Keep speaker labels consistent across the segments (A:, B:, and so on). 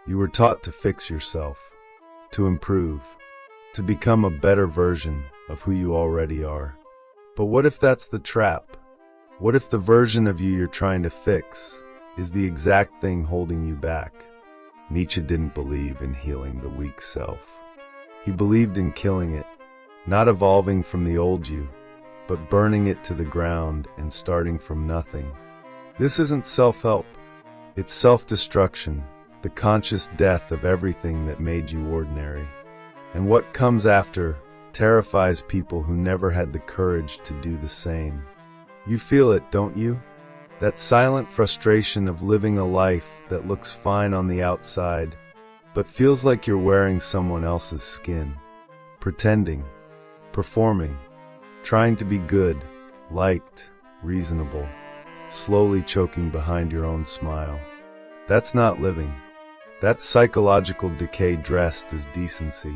A: You were taught to fix yourself, to improve, to become a better version of who you already are. But what if that's the trap? What if the version of you you're trying to fix is the exact thing holding you back? Nietzsche didn't believe in healing the weak self. He believed in killing it, not evolving from the old you, but burning it to the ground and starting from nothing. This isn't self-help. It's self-destruction, the conscious death of everything that made you ordinary. And what comes after terrifies people who never had the courage to do the same. You feel it, don't you? That silent frustration of living a life that looks fine on the outside, but feels like you're wearing someone else's skin. Pretending, performing, trying to be good, liked, reasonable, slowly choking behind your own smile. That's not living. That's psychological decay dressed as decency.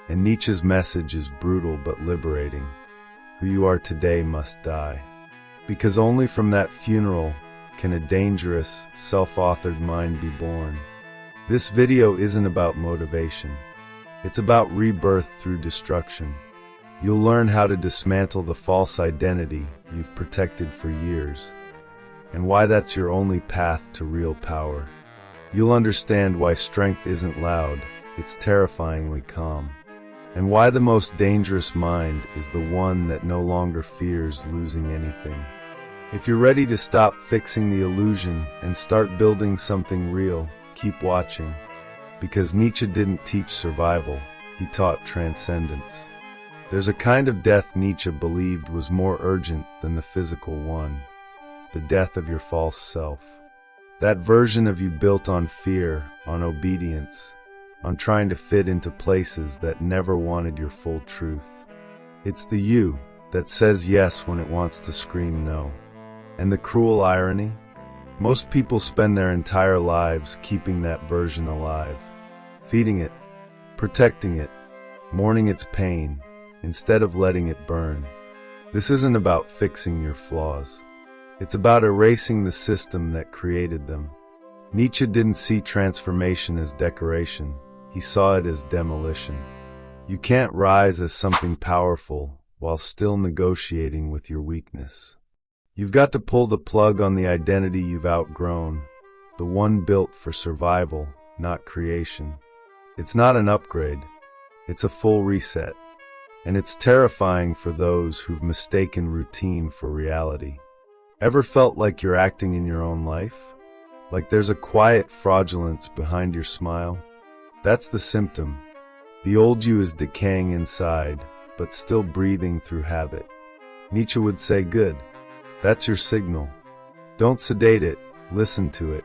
A: And Nietzsche's message is brutal but liberating. Who you are today must die. Because only from that funeral can a dangerous, self-authored mind be born. This video isn't about motivation. It's about rebirth through destruction. You'll learn how to dismantle the false identity you've protected for years, and why that's your only path to real power. You'll understand why strength isn't loud, it's terrifyingly calm. And why the most dangerous mind is the one that no longer fears losing anything. If you're ready to stop fixing the illusion and start building something real, keep watching. Because Nietzsche didn't teach survival, he taught transcendence. There's a kind of death Nietzsche believed was more urgent than the physical one. The death of your false self. That version of you built on fear, on obedience, on trying to fit into places that never wanted your full truth. It's the you that says yes when it wants to scream no. And the cruel irony? Most people spend their entire lives keeping that version alive, feeding it, protecting it, mourning its pain, instead of letting it burn. This isn't about fixing your flaws. It's about erasing the system that created them. Nietzsche didn't see transformation as decoration. He saw it as demolition. You can't rise as something powerful while still negotiating with your weakness. You've got to pull the plug on the identity you've outgrown, the one built for survival, not creation. It's not an upgrade. It's a full reset. And it's terrifying for those who've mistaken routine for reality. Ever felt like you're acting in your own life? Like there's a quiet fraudulence behind your smile? That's the symptom. The old you is decaying inside, but still breathing through habit. Nietzsche would say, good. That's your signal. Don't sedate it, listen to it.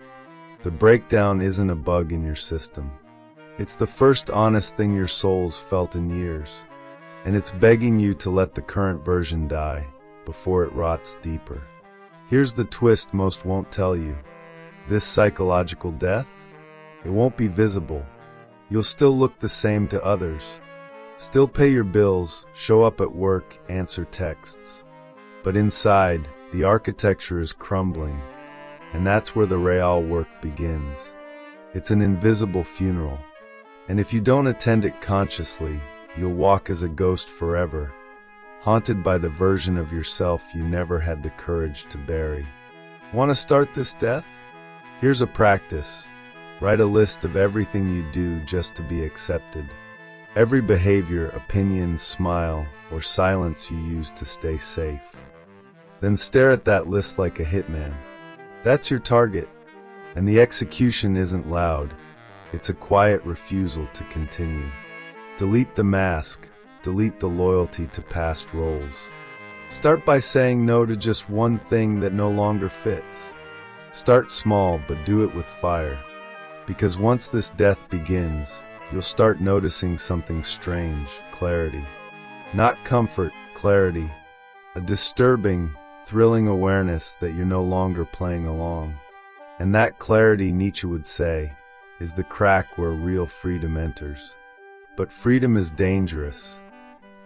A: The breakdown isn't a bug in your system. It's the first honest thing your soul's felt in years. And it's begging you to let the current version die before it rots deeper. Here's the twist most won't tell you. This psychological death, it won't be visible. You'll still look the same to others. Still pay your bills, show up at work, answer texts. But inside, the architecture is crumbling, and that's where the real work begins. It's an invisible funeral, and if you don't attend it consciously, you'll walk as a ghost forever, haunted by the version of yourself you never had the courage to bury. Want to start this death? Here's a practice. Write a list of everything you do just to be accepted. Every behavior, opinion, smile, or silence you use to stay safe. Then stare at that list like a hitman. That's your target. And the execution isn't loud. It's a quiet refusal to continue. Delete the mask. Delete the loyalty to past roles. Start by saying no to just one thing that no longer fits. Start small, but do it with fire. Because once this death begins, you'll start noticing something strange, clarity. Not comfort, clarity. A disturbing, thrilling awareness that you're no longer playing along. And that clarity, Nietzsche would say, is the crack where real freedom enters. But freedom is dangerous,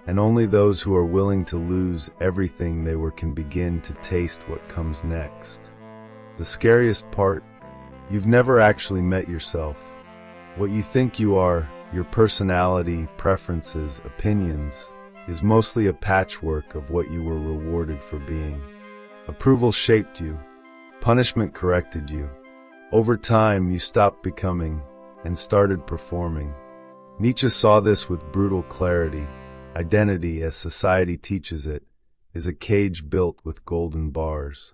A: and only those who are willing to lose everything they were can begin to taste what comes next. The scariest part, you've never actually met yourself. What you think you are, your personality, preferences, opinions, is mostly a patchwork of what you were rewarded for being. Approval shaped you. Punishment corrected you. Over time, you stopped becoming and started performing. Nietzsche saw this with brutal clarity. Identity, as society teaches it, is a cage built with golden bars.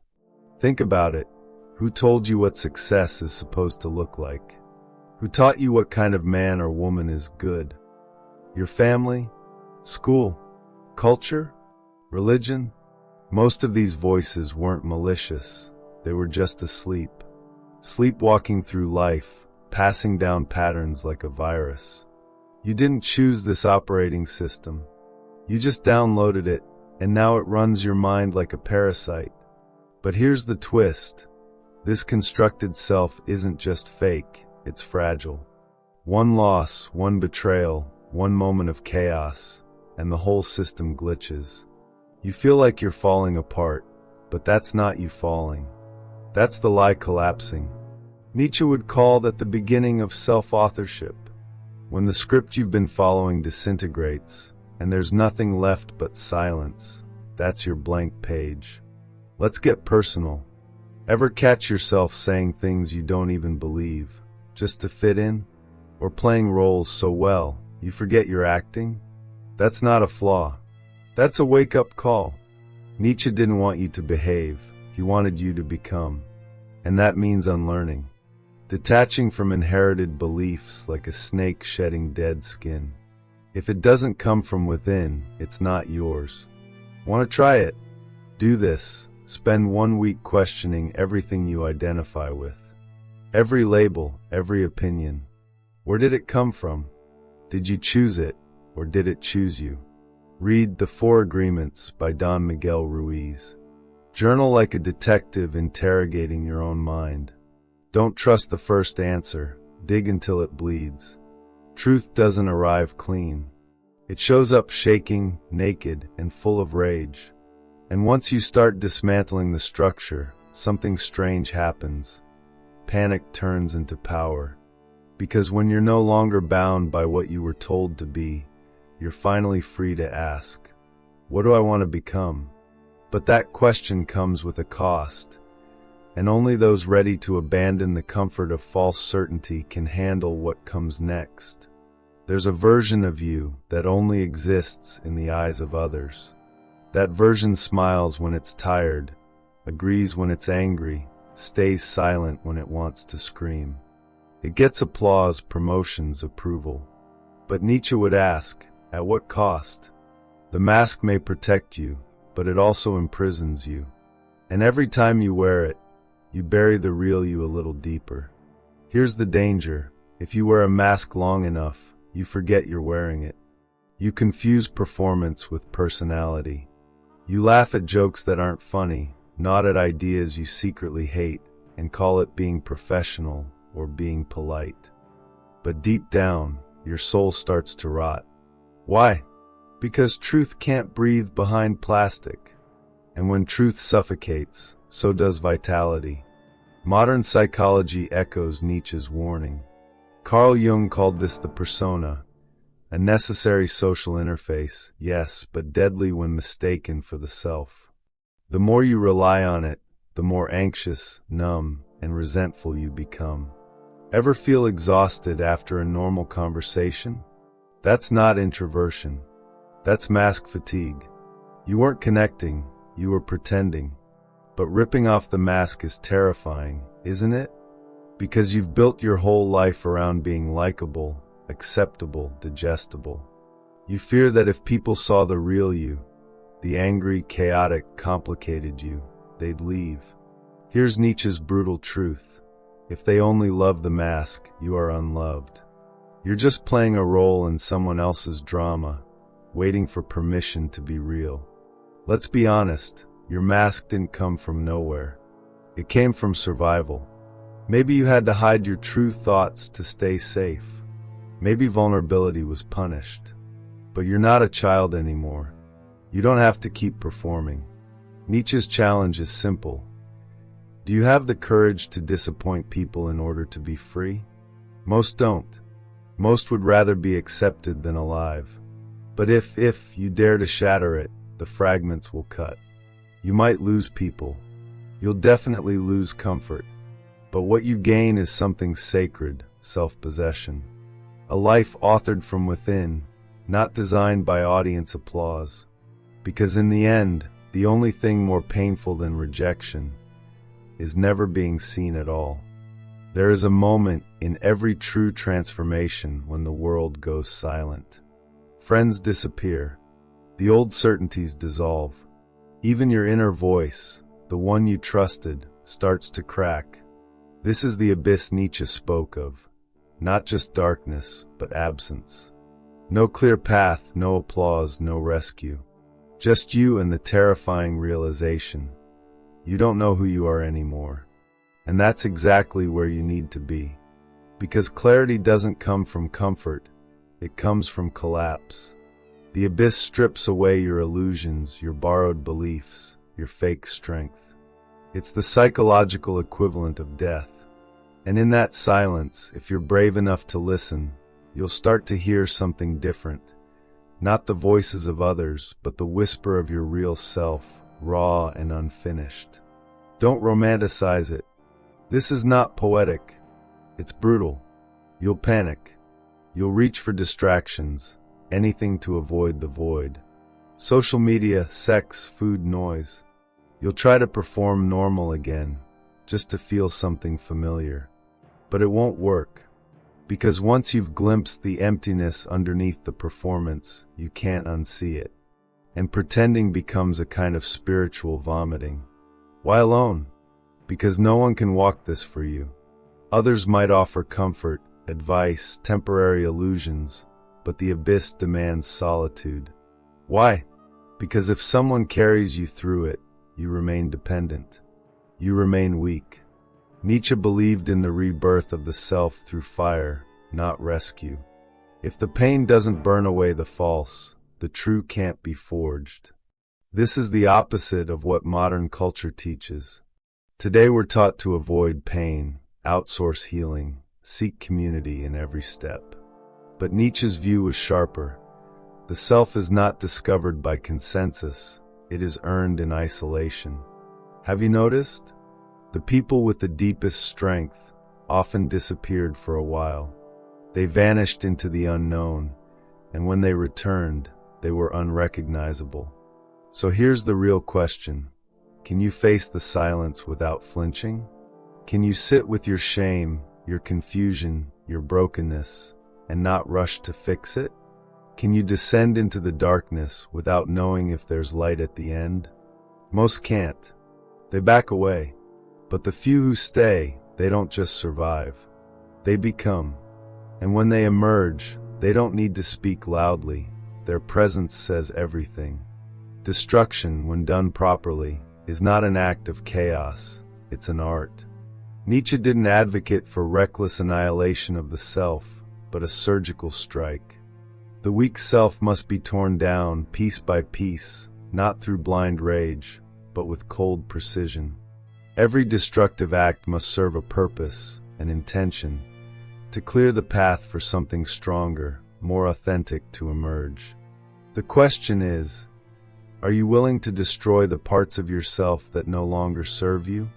A: Think about it. Who told you what success is supposed to look like? Who taught you what kind of man or woman is good? Your family? School? Culture? Religion? Most of these voices weren't malicious. They were just asleep. Sleepwalking through life, passing down patterns like a virus. You didn't choose this operating system. You just downloaded it, and now it runs your mind like a parasite. But here's the twist. This constructed self isn't just fake, it's fragile. One loss, one betrayal, one moment of chaos, and the whole system glitches. You feel like you're falling apart, but that's not you falling. That's the lie collapsing. Nietzsche would call that the beginning of self-authorship. When the script you've been following disintegrates, and there's nothing left but silence, that's your blank page. Let's get personal. Ever catch yourself saying things you don't even believe, just to fit in? Or playing roles so well, you forget you're acting? That's not a flaw. That's a wake-up call. Nietzsche didn't want you to behave, he wanted you to become. And that means unlearning. Detaching from inherited beliefs like a snake shedding dead skin. If it doesn't come from within, it's not yours. Want to try it? Do this. Spend 1 week questioning everything you identify with. Every label, every opinion. Where did it come from? Did you choose it, or did it choose you? Read The Four Agreements by Don Miguel Ruiz. Journal like a detective interrogating your own mind. Don't trust the first answer. Dig until it bleeds. Truth doesn't arrive clean. It shows up shaking, naked, and full of rage. And once you start dismantling the structure, something strange happens. Panic turns into power. Because when you're no longer bound by what you were told to be, you're finally free to ask, what do I want to become? But that question comes with a cost, and only those ready to abandon the comfort of false certainty can handle what comes next. There's a version of you that only exists in the eyes of others. That version smiles when it's tired, agrees when it's angry, stays silent when it wants to scream. It gets applause, promotions, approval. But Nietzsche would ask, at what cost? The mask may protect you, but it also imprisons you. And every time you wear it, you bury the real you a little deeper. Here's the danger. If you wear a mask long enough, you forget you're wearing it. You confuse performance with personality. You laugh at jokes that aren't funny, nod at ideas you secretly hate, and call it being professional or being polite. But deep down, your soul starts to rot. Why? Because truth can't breathe behind plastic. And when truth suffocates, so does vitality. Modern psychology echoes Nietzsche's warning. Carl Jung called this the persona, a necessary social interface, yes, but deadly when mistaken for the self. The more you rely on it, the more anxious, numb, and resentful you become. Ever feel exhausted after a normal conversation? That's not introversion. That's mask fatigue. You weren't connecting, you were pretending. But ripping off the mask is terrifying, isn't it? Because you've built your whole life around being likable, acceptable, digestible. You fear that if people saw the real you, the angry, chaotic, complicated you, they'd leave. Here's Nietzsche's brutal truth. If they only love the mask, you are unloved. You're just playing a role in someone else's drama, waiting for permission to be real. Let's be honest, your mask didn't come from nowhere. It came from survival. Maybe you had to hide your true thoughts to stay safe. Maybe vulnerability was punished. But you're not a child anymore. You don't have to keep performing. Nietzsche's challenge is simple. Do you have the courage to disappoint people in order to be free? Most don't. Most would rather be accepted than alive. But if you dare to shatter it, the fragments will cut. You might lose people. You'll definitely lose comfort. But what you gain is something sacred, self-possession. A life authored from within, not designed by audience applause. Because in the end, the only thing more painful than rejection is never being seen at all. There is a moment in every true transformation when the world goes silent. Friends disappear. The old certainties dissolve. Even your inner voice, the one you trusted, starts to crack. This is the abyss Nietzsche spoke of. Not just darkness, but absence. No clear path, no applause, no rescue. Just you and the terrifying realization. You don't know who you are anymore. And that's exactly where you need to be. Because clarity doesn't come from comfort, it comes from collapse. The abyss strips away your illusions, your borrowed beliefs, your fake strength. It's the psychological equivalent of death. And in that silence, if you're brave enough to listen, you'll start to hear something different. Not the voices of others, but the whisper of your real self, raw and unfinished. Don't romanticize it. This is not poetic. It's brutal. You'll panic. You'll reach for distractions, anything to avoid the void. Social media, sex, food, noise. You'll try to perform normal again, just to feel something familiar. But it won't work. Because once you've glimpsed the emptiness underneath the performance, you can't unsee it. And pretending becomes a kind of spiritual vomiting. Why alone? Because no one can walk this for you. Others might offer comfort, advice, temporary illusions, but the abyss demands solitude. Why? Because if someone carries you through it, you remain dependent. You remain weak. Nietzsche believed in the rebirth of the self through fire, not rescue. If the pain doesn't burn away the false, the true can't be forged. This is the opposite of what modern culture teaches. Today we're taught to avoid pain, outsource healing, seek community in every step. But Nietzsche's view was sharper. The self is not discovered by consensus, it is earned in isolation. Have you noticed? The people with the deepest strength often disappeared for a while. They vanished into the unknown, and when they returned, they were unrecognizable. So here's the real question. Can you face the silence without flinching? Can you sit with your shame, your confusion, your brokenness, and not rush to fix it? Can you descend into the darkness without knowing if there's light at the end? Most can't. They back away. But the few who stay, they don't just survive. They become. And when they emerge, they don't need to speak loudly. Their presence says everything. Destruction, when done properly, is not an act of chaos, it's an art. Nietzsche didn't advocate for reckless annihilation of the self, but a surgical strike. The weak self must be torn down piece by piece, not through blind rage, but with cold precision. Every destructive act must serve a purpose, an intention, to clear the path for something stronger, more authentic to emerge. The question is, are you willing to destroy the parts of yourself that no longer serve you?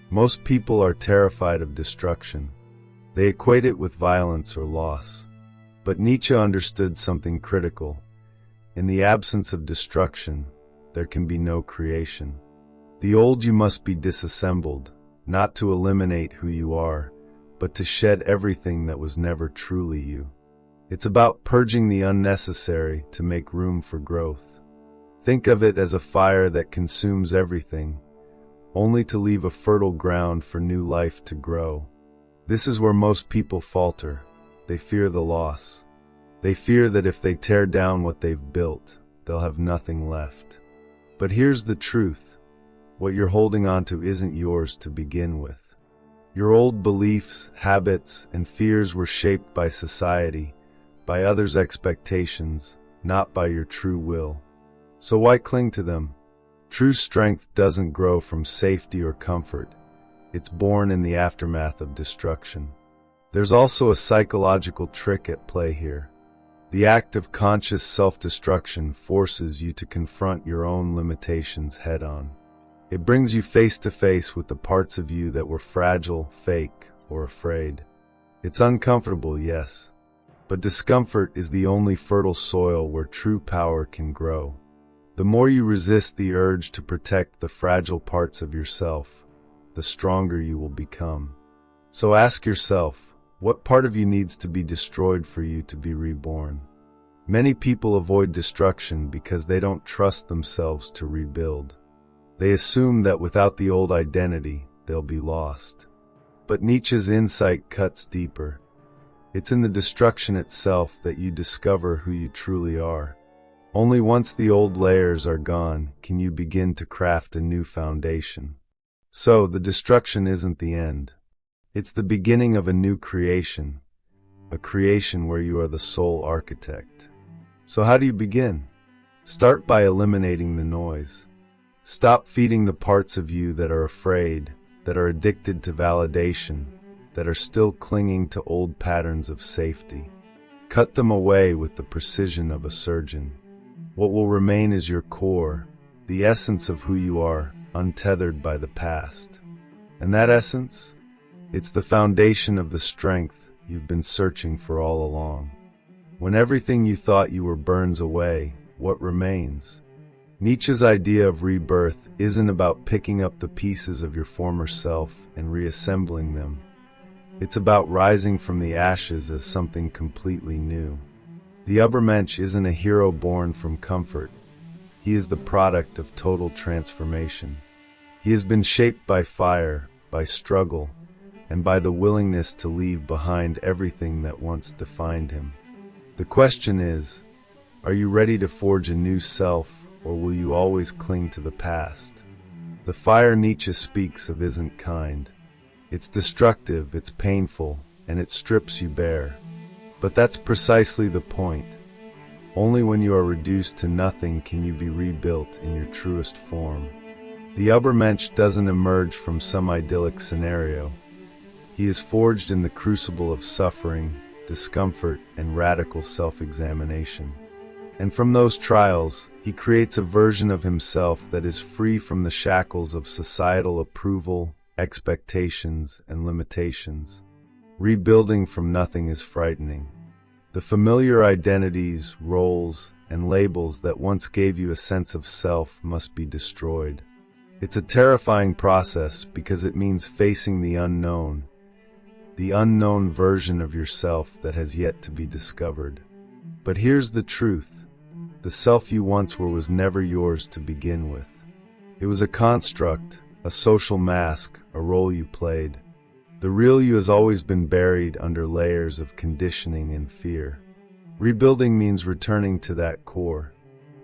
A: Most people are terrified of destruction. They equate it with violence or loss. But Nietzsche understood something critical. In the absence of destruction, there can be no creation. The old you must be disassembled, not to eliminate who you are, but to shed everything that was never truly you. It's about purging the unnecessary to make room for growth. Think of it as a fire that consumes everything, only to leave a fertile ground for new life to grow. This is where most people falter. They fear the loss. They fear that if they tear down what they've built, they'll have nothing left. But here's the truth. What you're holding on to isn't yours to begin with. Your old beliefs, habits, and fears were shaped by society, by others' expectations, not by your true will. So why cling to them? True strength doesn't grow from safety or comfort. It's born in the aftermath of destruction. There's also a psychological trick at play here. The act of conscious self-destruction forces you to confront your own limitations head-on. It brings you face to face with the parts of you that were fragile, fake, or afraid. It's uncomfortable, yes, but discomfort is the only fertile soil where true power can grow. The more you resist the urge to protect the fragile parts of yourself, the stronger you will become. So ask yourself, what part of you needs to be destroyed for you to be reborn? Many people avoid destruction because they don't trust themselves to rebuild. They assume that without the old identity, they'll be lost. But Nietzsche's insight cuts deeper. It's in the destruction itself that you discover who you truly are. Only once the old layers are gone can you begin to craft a new foundation. So, the destruction isn't the end. It's the beginning of a new creation, a creation where you are the sole architect. So how do you begin? Start by eliminating the noise. Stop feeding the parts of you that are afraid, that are addicted to validation, that are still clinging to old patterns of safety. Cut them away with the precision of a surgeon. What will remain is your core, the essence of who you are, untethered by the past. And that essence? It's the foundation of the strength you've been searching for all along. When everything you thought you were burns away, what remains? Nietzsche's idea of rebirth isn't about picking up the pieces of your former self and reassembling them. It's about rising from the ashes as something completely new. The Übermensch isn't a hero born from comfort. He is the product of total transformation. He has been shaped by fire, by struggle, and by the willingness to leave behind everything that once defined him. The question is, are you ready to forge a new self, or will you always cling to the past? The fire Nietzsche speaks of isn't kind. It's destructive, it's painful, and it strips you bare. But that's precisely the point. Only when you are reduced to nothing can you be rebuilt in your truest form. The Übermensch doesn't emerge from some idyllic scenario. He is forged in the crucible of suffering, discomfort, and radical self-examination. And from those trials, he creates a version of himself that is free from the shackles of societal approval, expectations, and limitations. Rebuilding from nothing is frightening. The familiar identities, roles, and labels that once gave you a sense of self must be destroyed. It's a terrifying process because it means facing the unknown version of yourself that has yet to be discovered. But here's the truth. The self you once were was never yours to begin with. It was a construct, a social mask, a role you played. The real you has always been buried under layers of conditioning and fear. Rebuilding means returning to that core.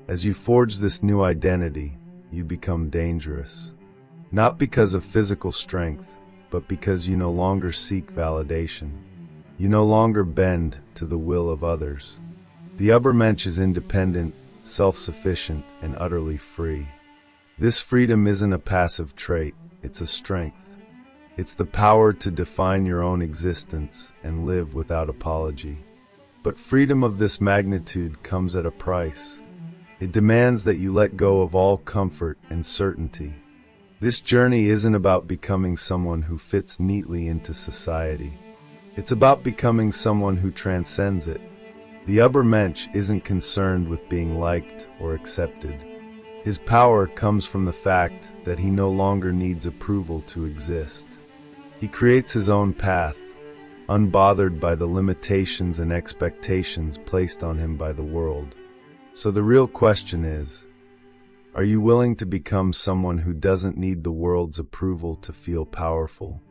A: As you forge this new identity, you become dangerous. Not because of physical strength, but because you no longer seek validation. You no longer bend to the will of others. The Übermensch is independent, self-sufficient, and utterly free. This freedom isn't a passive trait, it's a strength. It's the power to define your own existence and live without apology. But freedom of this magnitude comes at a price. It demands that you let go of all comfort and certainty. This journey isn't about becoming someone who fits neatly into society. It's about becoming someone who transcends it. The Übermensch isn't concerned with being liked or accepted. His power comes from the fact that he no longer needs approval to exist. He creates his own path, unbothered by the limitations and expectations placed on him by the world. So the real question is, are you willing to become someone who doesn't need the world's approval to feel powerful?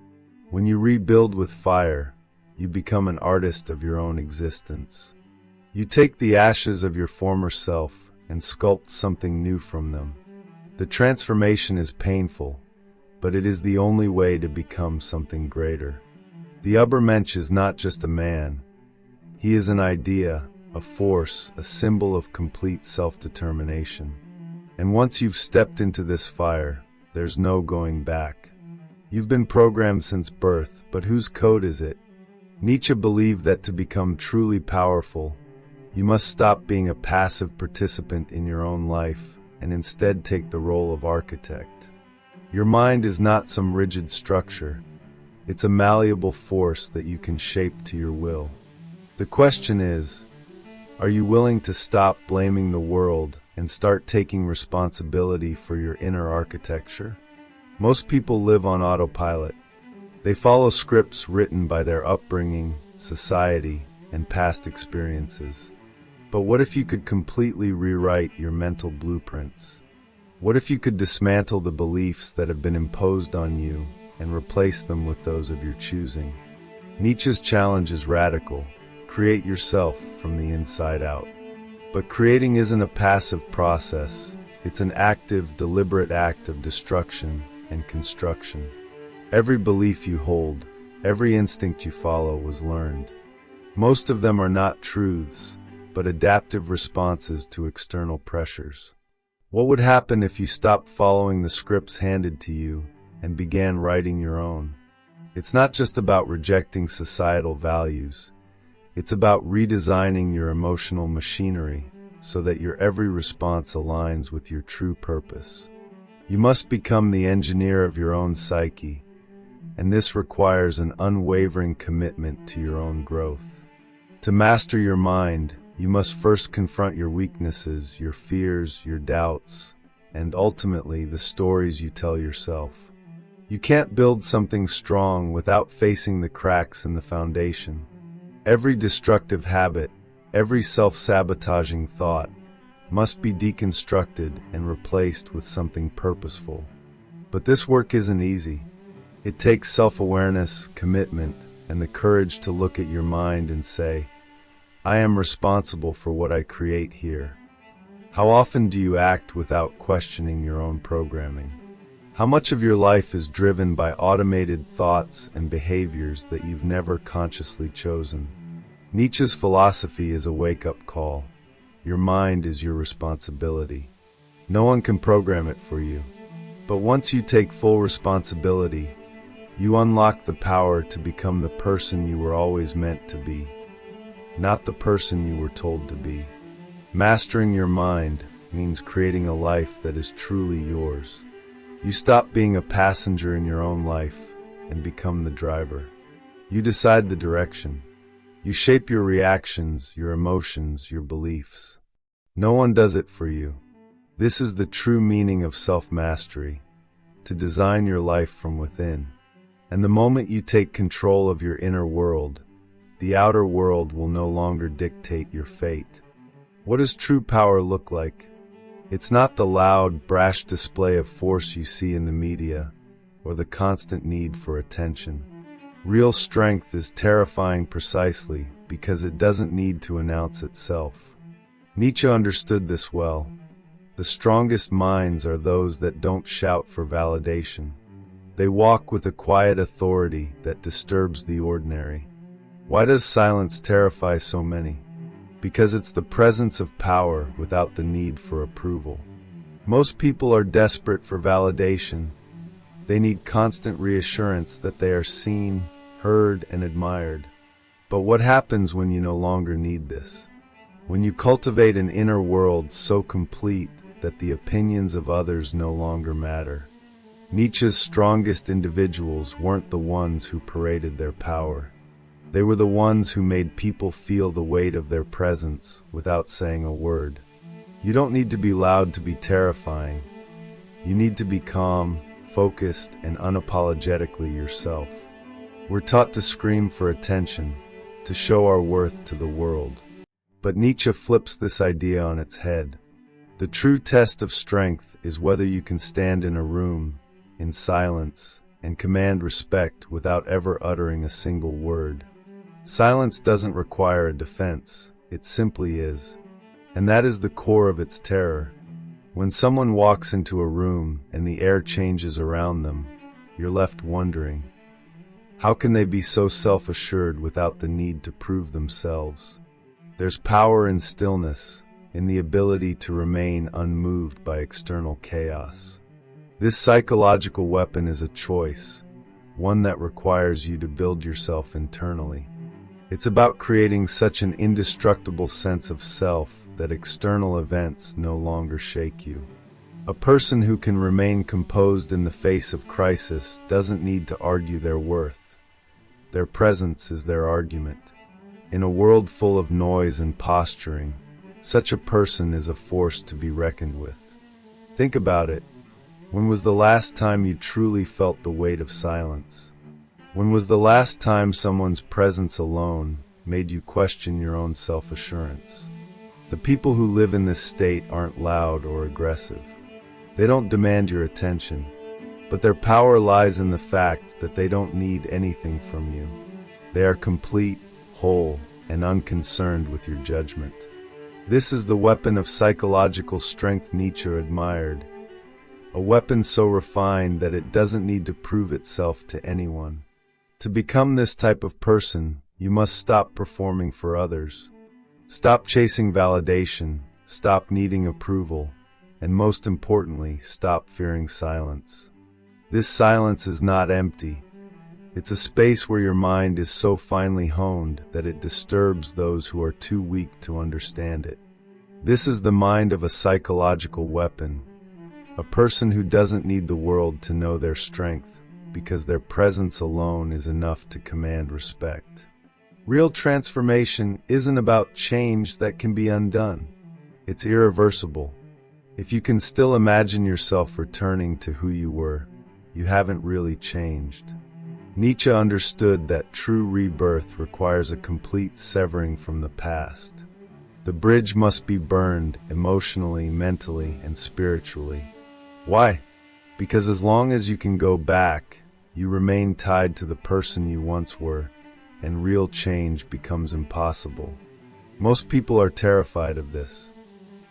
A: When you rebuild with fire, you become an artist of your own existence. You take the ashes of your former self and sculpt something new from them. The transformation is painful, but it is the only way to become something greater. The Übermensch is not just a man. He is an idea, a force, a symbol of complete self-determination. And once you've stepped into this fire, there's no going back. You've been programmed since birth, but whose code is it? Nietzsche believed that to become truly powerful, you must stop being a passive participant in your own life and instead take the role of architect. Your mind is not some rigid structure. It's a malleable force that you can shape to your will. The question is, are you willing to stop blaming the world and start taking responsibility for your inner architecture? Most people live on autopilot. They follow scripts written by their upbringing, society, and past experiences. But what if you could completely rewrite your mental blueprints? What if you could dismantle the beliefs that have been imposed on you and replace them with those of your choosing? Nietzsche's challenge is radical. Create yourself from the inside out. But creating isn't a passive process. It's an active, deliberate act of destruction and construction. Every belief you hold, every instinct you follow was learned. Most of them are not truths, but adaptive responses to external pressures. What would happen if you stopped following the scripts handed to you and began writing your own? It's not just about rejecting societal values. It's about redesigning your emotional machinery so that your every response aligns with your true purpose. You must become the engineer of your own psyche, and this requires an unwavering commitment to your own growth. To master your mind, you must first confront your weaknesses, your fears, your doubts, and ultimately the stories you tell yourself. You can't build something strong without facing the cracks in the foundation. Every destructive habit, every self-sabotaging thought must be deconstructed and replaced with something purposeful. But this work isn't easy. It takes self-awareness, commitment, and the courage to look at your mind and say, I am responsible for what I create here. How often do you act without questioning your own programming? How much of your life is driven by automated thoughts and behaviors that you've never consciously chosen? Nietzsche's philosophy is a wake-up call. Your mind is your responsibility. No one can program it for you. But once you take full responsibility, you unlock the power to become the person you were always meant to be, not the person you were told to be. Mastering your mind means creating a life that is truly yours. You stop being a passenger in your own life and become the driver. You decide the direction. You shape your reactions, your emotions, your beliefs. No one does it for you. This is the true meaning of self-mastery, to design your life from within. And the moment you take control of your inner world, the outer world will no longer dictate your fate. What does true power look like? It's not the loud, brash display of force you see in the media, or the constant need for attention. Real strength is terrifying precisely because it doesn't need to announce itself. Nietzsche understood this well. The strongest minds are those that don't shout for validation. They walk with a quiet authority that disturbs the ordinary. Why does silence terrify so many? Because it's the presence of power without the need for approval. Most people are desperate for validation. They need constant reassurance that they are seen, heard, and admired. But what happens when you no longer need this? When you cultivate an inner world so complete that the opinions of others no longer matter. Nietzsche's strongest individuals weren't the ones who paraded their power. They were the ones who made people feel the weight of their presence without saying a word. You don't need to be loud to be terrifying. You need to be calm, focused, and unapologetically yourself. We're taught to scream for attention, to show our worth to the world. But Nietzsche flips this idea on its head. The true test of strength is whether you can stand in a room, in silence, and command respect without ever uttering a single word. Silence doesn't require a defense, it simply is. And that is the core of its terror. When someone walks into a room and the air changes around them, you're left wondering, how can they be so self-assured without the need to prove themselves? There's power in stillness, in the ability to remain unmoved by external chaos. This psychological weapon is a choice, one that requires you to build yourself internally. It's about creating such an indestructible sense of self that external events no longer shake you. A person who can remain composed in the face of crisis doesn't need to argue their worth. Their presence is their argument. In a world full of noise and posturing, such a person is a force to be reckoned with. Think about it. When was the last time you truly felt the weight of silence? When was the last time someone's presence alone made you question your own self-assurance? The people who live in this state aren't loud or aggressive. They don't demand your attention, but their power lies in the fact that they don't need anything from you. They are complete, whole, and unconcerned with your judgment. This is the weapon of psychological strength Nietzsche admired, a weapon so refined that it doesn't need to prove itself to anyone. To become this type of person, you must stop performing for others. Stop chasing validation, stop needing approval, and most importantly, stop fearing silence. This silence is not empty. It's a space where your mind is so finely honed that it disturbs those who are too weak to understand it. This is the mind of a psychological weapon, a person who doesn't need the world to know their strength, because their presence alone is enough to command respect. Real transformation isn't about change that can be undone. It's irreversible. If you can still imagine yourself returning to who you were, you haven't really changed. Nietzsche understood that true rebirth requires a complete severing from the past. The bridge must be burned emotionally, mentally, and spiritually. Why? Because as long as you can go back, you remain tied to the person you once were, and real change becomes impossible. Most people are terrified of this.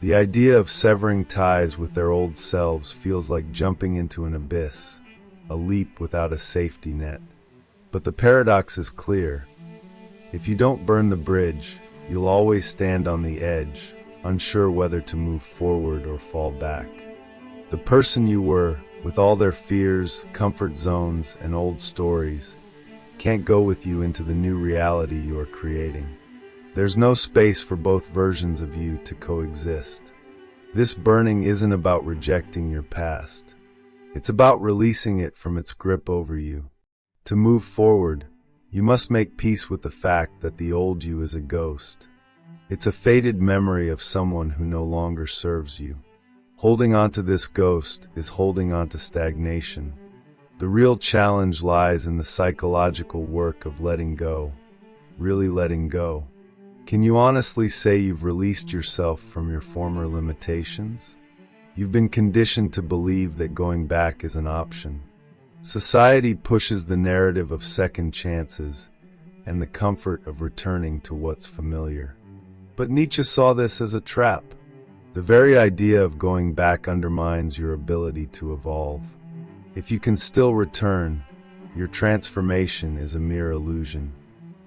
A: The idea of severing ties with their old selves feels like jumping into an abyss, a leap without a safety net. But the paradox is clear. If you don't burn the bridge, you'll always stand on the edge, unsure whether to move forward or fall back. The person you were, with all their fears, comfort zones, and old stories, can't go with you into the new reality you are creating. There's no space for both versions of you to coexist. This burning isn't about rejecting your past. It's about releasing it from its grip over you. To move forward, you must make peace with the fact that the old you is a ghost. It's a faded memory of someone who no longer serves you. Holding on to this ghost is holding on to stagnation. The real challenge lies in the psychological work of letting go, really letting go. Can you honestly say you've released yourself from your former limitations? You've been conditioned to believe that going back is an option. Society pushes the narrative of second chances and the comfort of returning to what's familiar. But Nietzsche saw this as a trap. The very idea of going back undermines your ability to evolve. If you can still return, your transformation is a mere illusion.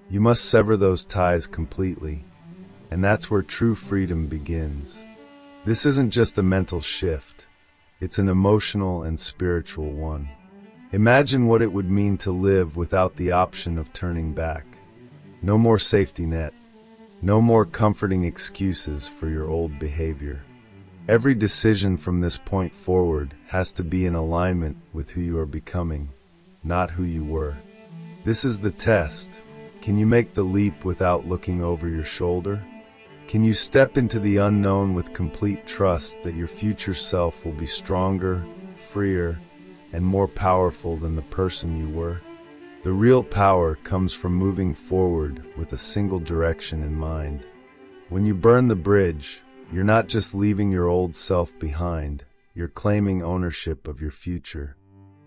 A: You must sever those ties completely, and that's where true freedom begins. This isn't just a mental shift, it's an emotional and spiritual one. Imagine what it would mean to live without the option of turning back. No more safety net. No more comforting excuses for your old behavior. Every decision from this point forward has to be in alignment with who you are becoming, not who you were. This is the test. Can you make the leap without looking over your shoulder? Can you step into the unknown with complete trust that your future self will be stronger, freer, and more powerful than the person you were? The real power comes from moving forward with a single direction in mind. When you burn the bridge, you're not just leaving your old self behind, you're claiming ownership of your future.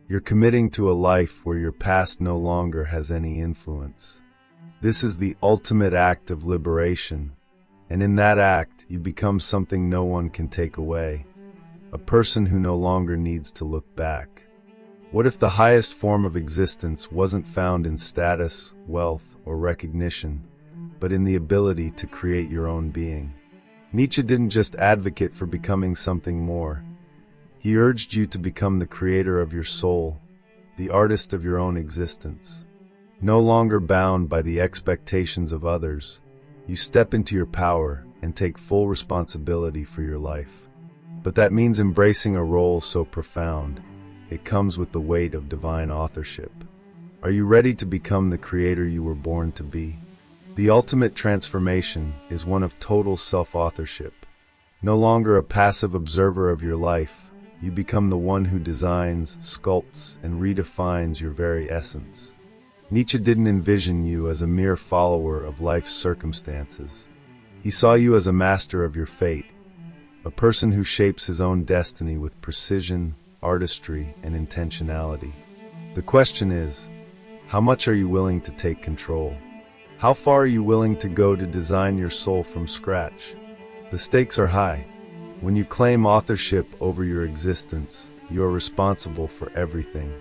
A: You're committing to a life where your past no longer has any influence. This is the ultimate act of liberation, and in that act, you become something no one can take away, a person who no longer needs to look back. What if the highest form of existence wasn't found in status, wealth, or recognition, but in the ability to create your own being? Nietzsche didn't just advocate for becoming something more. He urged you to become the creator of your soul, the artist of your own existence. No longer bound by the expectations of others, you step into your power and take full responsibility for your life. But that means embracing a role so profound, it comes with the weight of divine authorship. Are you ready to become the creator you were born to be? The ultimate transformation is one of total self-authorship. No longer a passive observer of your life, you become the one who designs, sculpts, and redefines your very essence. Nietzsche didn't envision you as a mere follower of life's circumstances. He saw you as a master of your fate, a person who shapes his own destiny with precision, artistry, and intentionality. The question is, how much are you willing to take control? How far are you willing to go to design your soul from scratch? The stakes are high. When you claim authorship over your existence, you are responsible for everything.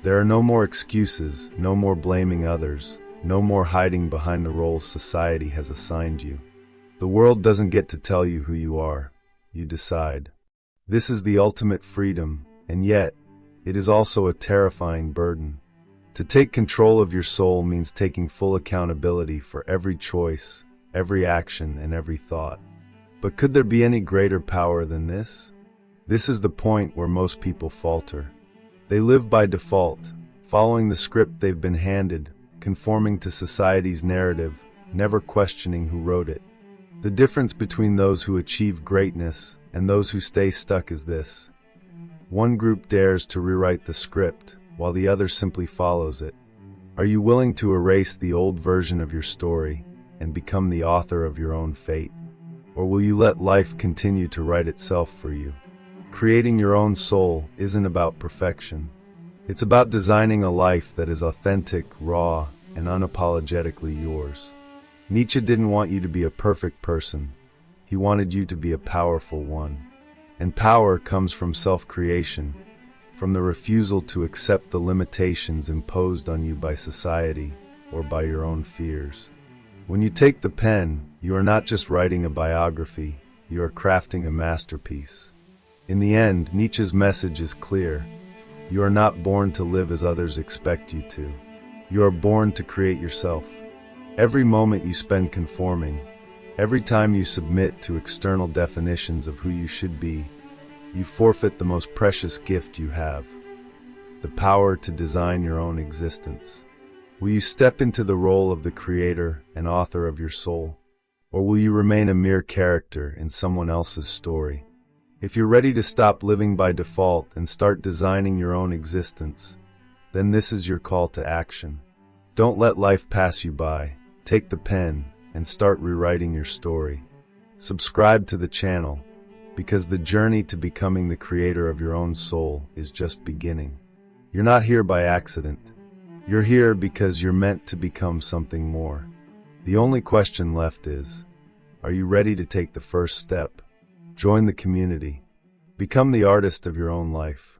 A: There are no more excuses, no more blaming others, no more hiding behind the roles society has assigned you. The world doesn't get to tell you who you are. You decide. This is the ultimate freedom, and yet, it is also a terrifying burden. To take control of your soul means taking full accountability for every choice, every action, and every thought. But could there be any greater power than this? This is the point where most people falter. They live by default, following the script they've been handed, conforming to society's narrative, never questioning who wrote it. The difference between those who achieve greatness and those who stay stuck is this. One group dares to rewrite the script, while the other simply follows it. Are you willing to erase the old version of your story and become the author of your own fate? Or will you let life continue to write itself for you? Creating your own soul isn't about perfection. It's about designing a life that is authentic, raw, and unapologetically yours. Nietzsche didn't want you to be a perfect person. He wanted you to be a powerful one. And power comes from self-creation, from the refusal to accept the limitations imposed on you by society or by your own fears. When you take the pen, you are not just writing a biography, you are crafting a masterpiece. In the end, Nietzsche's message is clear. You are not born to live as others expect you to. You are born to create yourself. Every moment you spend conforming, every time you submit to external definitions of who you should be, you forfeit the most precious gift you have, the power to design your own existence. Will you step into the role of the creator and author of your soul? Or will you remain a mere character in someone else's story? If you're ready to stop living by default and start designing your own existence, then this is your call to action. Don't let life pass you by. Take the pen and start rewriting your story. Subscribe to the channel, because the journey to becoming the creator of your own soul is just beginning. You're not here by accident. You're here because you're meant to become something more. The only question left is, are you ready to take the first step? Join the community. Become the artist of your own life.